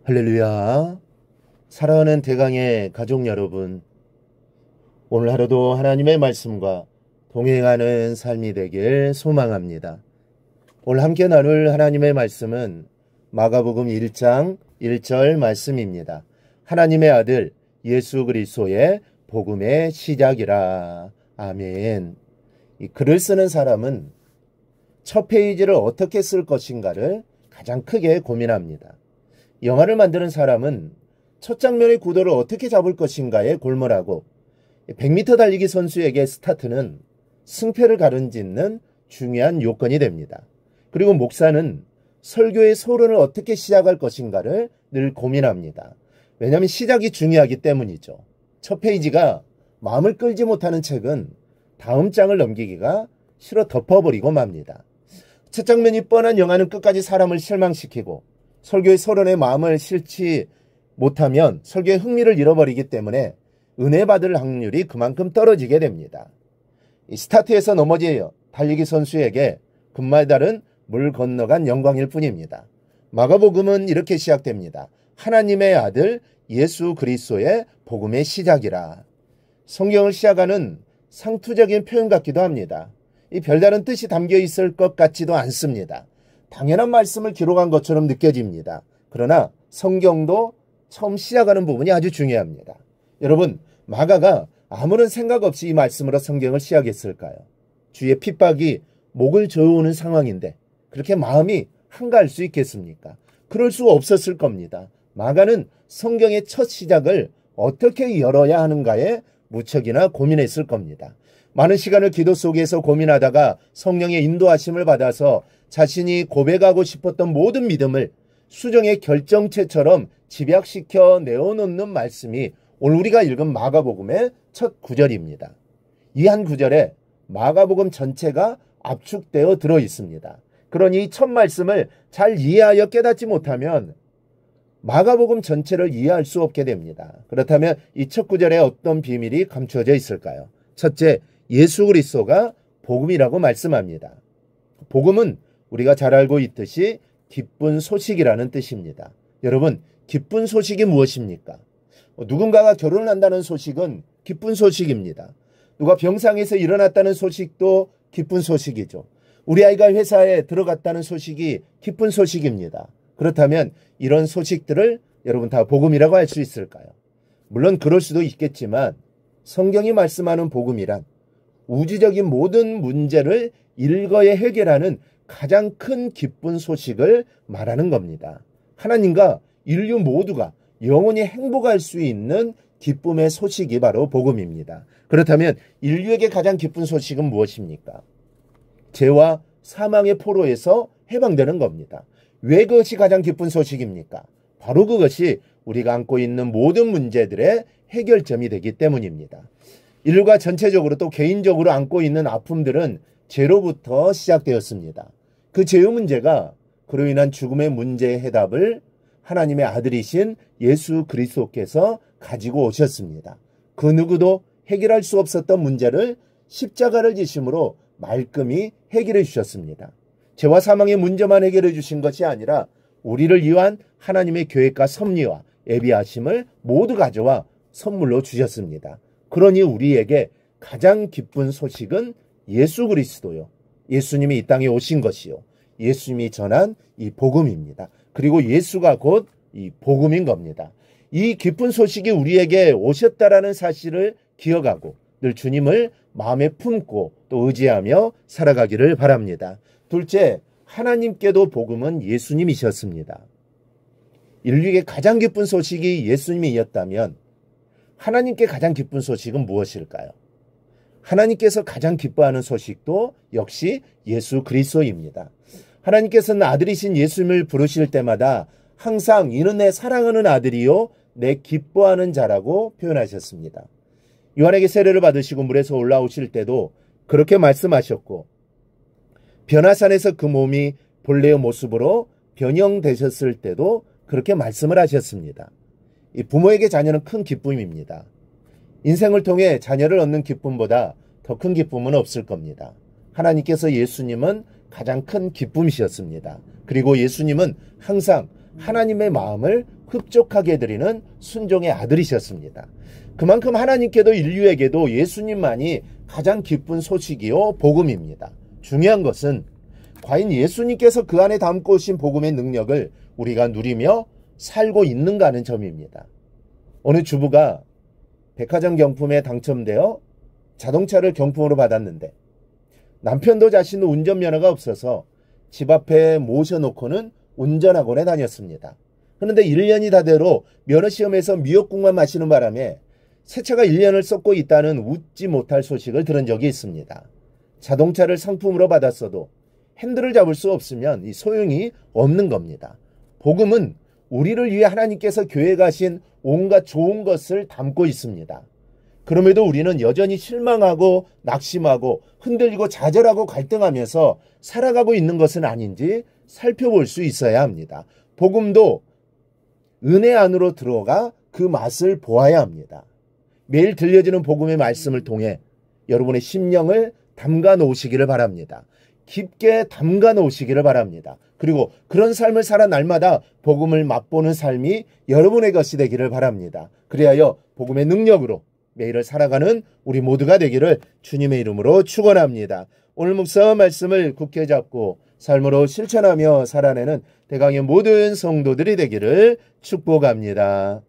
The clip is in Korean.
할렐루야. 사랑하는 대강의 가족 여러분, 오늘 하루도 하나님의 말씀과 동행하는 삶이 되길 소망합니다. 오늘 함께 나눌 하나님의 말씀은 마가복음 1장 1절 말씀입니다. 하나님의 아들 예수 그리스도의 복음의 시작이라. 아멘. 이 글을 쓰는 사람은 첫 페이지를 어떻게 쓸 것인가를 가장 크게 고민합니다. 영화를 만드는 사람은 첫 장면의 구도를 어떻게 잡을 것인가에 골몰하고 100m 달리기 선수에게 스타트는 승패를 가름짓는 중요한 요건이 됩니다. 그리고 목사는 설교의 서론을 어떻게 시작할 것인가를 늘 고민합니다. 왜냐하면 시작이 중요하기 때문이죠. 첫 페이지가 마음을 끌지 못하는 책은 다음 장을 넘기기가 싫어 덮어버리고 맙니다. 첫 장면이 뻔한 영화는 끝까지 사람을 실망시키고 설교의 서론에 마음을 실지 못하면 설교의 흥미를 잃어버리기 때문에 은혜 받을 확률이 그만큼 떨어지게 됩니다. 스타트에서 넘어져 달리기 선수에게 금메달은 물 건너간 영광일 뿐입니다. 마가복음은 이렇게 시작됩니다. 하나님의 아들 예수 그리스도의 복음의 시작이라. 성경을 시작하는 상투적인 표현 같기도 합니다. 이 별다른 뜻이 담겨 있을 것 같지도 않습니다. 당연한 말씀을 기록한 것처럼 느껴집니다. 그러나 성경도 처음 시작하는 부분이 아주 중요합니다. 여러분, 마가가 아무런 생각 없이 이 말씀으로 성경을 시작했을까요? 주의 핍박이 목을 조여오는 상황인데 그렇게 마음이 한가할 수 있겠습니까? 그럴 수 없었을 겁니다. 마가는 성경의 첫 시작을 어떻게 열어야 하는가에 무척이나 고민했을 겁니다. 많은 시간을 기도 속에서 고민하다가 성령의 인도하심을 받아서 자신이 고백하고 싶었던 모든 믿음을 수정의 결정체처럼 집약시켜 내어놓는 말씀이 오늘 우리가 읽은 마가복음의 첫 구절입니다. 이 한 구절에 마가복음 전체가 압축되어 들어 있습니다. 그러니 이 첫 말씀을 잘 이해하여 깨닫지 못하면 마가복음 전체를 이해할 수 없게 됩니다. 그렇다면 이 첫 구절에 어떤 비밀이 감추어져 있을까요? 첫째, 예수 그리스도가 복음이라고 말씀합니다. 복음은 우리가 잘 알고 있듯이 기쁜 소식이라는 뜻입니다. 여러분, 기쁜 소식이 무엇입니까? 누군가가 결혼을 한다는 소식은 기쁜 소식입니다. 누가 병상에서 일어났다는 소식도 기쁜 소식이죠. 우리 아이가 회사에 들어갔다는 소식이 기쁜 소식입니다. 그렇다면 이런 소식들을 여러분 다 복음이라고 할 수 있을까요? 물론 그럴 수도 있겠지만 성경이 말씀하는 복음이란 우주적인 모든 문제를 일거에 해결하는 가장 큰 기쁜 소식을 말하는 겁니다. 하나님과 인류 모두가 영원히 행복할 수 있는 기쁨의 소식이 바로 복음입니다. 그렇다면 인류에게 가장 기쁜 소식은 무엇입니까? 죄와 사망의 포로에서 해방되는 겁니다. 왜 그것이 가장 기쁜 소식입니까? 바로 그것이 우리가 안고 있는 모든 문제들의 해결점이 되기 때문입니다. 인류가 전체적으로 또 개인적으로 안고 있는 아픔들은 죄로부터 시작되었습니다. 그 죄의 문제가 그로 인한 죽음의 문제의 해답을 하나님의 아들이신 예수 그리스도께서 가지고 오셨습니다. 그 누구도 해결할 수 없었던 문제를 십자가를 지심으로 말끔히 해결해 주셨습니다. 죄와 사망의 문제만 해결해 주신 것이 아니라 우리를 위한 하나님의 계획과 섭리와 예비하심을 모두 가져와 선물로 주셨습니다. 그러니 우리에게 가장 기쁜 소식은 예수 그리스도요. 예수님이 이 땅에 오신 것이요. 예수님이 전한 이 복음입니다. 그리고 예수가 곧 이 복음인 겁니다. 이 기쁜 소식이 우리에게 오셨다라는 사실을 기억하고 늘 주님을 마음에 품고 또 의지하며 살아가기를 바랍니다. 둘째, 하나님께도 복음은 예수님이셨습니다. 인류에게 가장 기쁜 소식이 예수님이었다면 하나님께 가장 기쁜 소식은 무엇일까요? 하나님께서 가장 기뻐하는 소식도 역시 예수 그리스도입니다. 하나님께서는 아들이신 예수님을 부르실 때마다 항상 이는 내 사랑하는 아들이요 내 기뻐하는 자라고 표현하셨습니다. 요한에게 세례를 받으시고 물에서 올라오실 때도 그렇게 말씀하셨고 변화산에서 그 몸이 본래의 모습으로 변형되셨을 때도 그렇게 말씀을 하셨습니다. 이 부모에게 자녀는 큰 기쁨입니다. 인생을 통해 자녀를 얻는 기쁨보다 더 큰 기쁨은 없을 겁니다. 하나님께서 예수님은 가장 큰 기쁨이셨습니다. 그리고 예수님은 항상 하나님의 마음을 흡족하게 드리는 순종의 아들이셨습니다. 그만큼 하나님께도 인류에게도 예수님만이 가장 기쁜 소식이요 복음입니다. 중요한 것은 과연 예수님께서 그 안에 담고 오신 복음의 능력을 우리가 누리며 살고 있는가 하는 점입니다. 어느 주부가 백화점 경품에 당첨되어 자동차를 경품으로 받았는데 남편도 자신도 운전면허가 없어서 집 앞에 모셔놓고는 운전학원에 다녔습니다. 그런데 1년이 다 되도록 면허시험에서 미역국만 마시는 바람에 새 차가 1년을 썩고 있다는 웃지 못할 소식을 들은 적이 있습니다. 자동차를 상품으로 받았어도 핸들을 잡을 수 없으면 이 소용이 없는 겁니다. 복음은 우리를 위해 하나님께서 교회에 가신 온갖 좋은 것을 담고 있습니다. 그럼에도 우리는 여전히 실망하고 낙심하고 흔들리고 좌절하고 갈등하면서 살아가고 있는 것은 아닌지 살펴볼 수 있어야 합니다. 복음도 은혜 안으로 들어가 그 맛을 보아야 합니다. 매일 들려지는 복음의 말씀을 통해 여러분의 심령을 담가 놓으시기를 바랍니다. 깊게 담가 놓으시기를 바랍니다. 그리고 그런 삶을 살아 날마다 복음을 맛보는 삶이 여러분의 것이 되기를 바랍니다. 그리하여 복음의 능력으로 매일을 살아가는 우리 모두가 되기를 주님의 이름으로 축원합니다. 오늘 목사 말씀을 굳게 잡고 삶으로 실천하며 살아내는 대강의 모든 성도들이 되기를 축복합니다.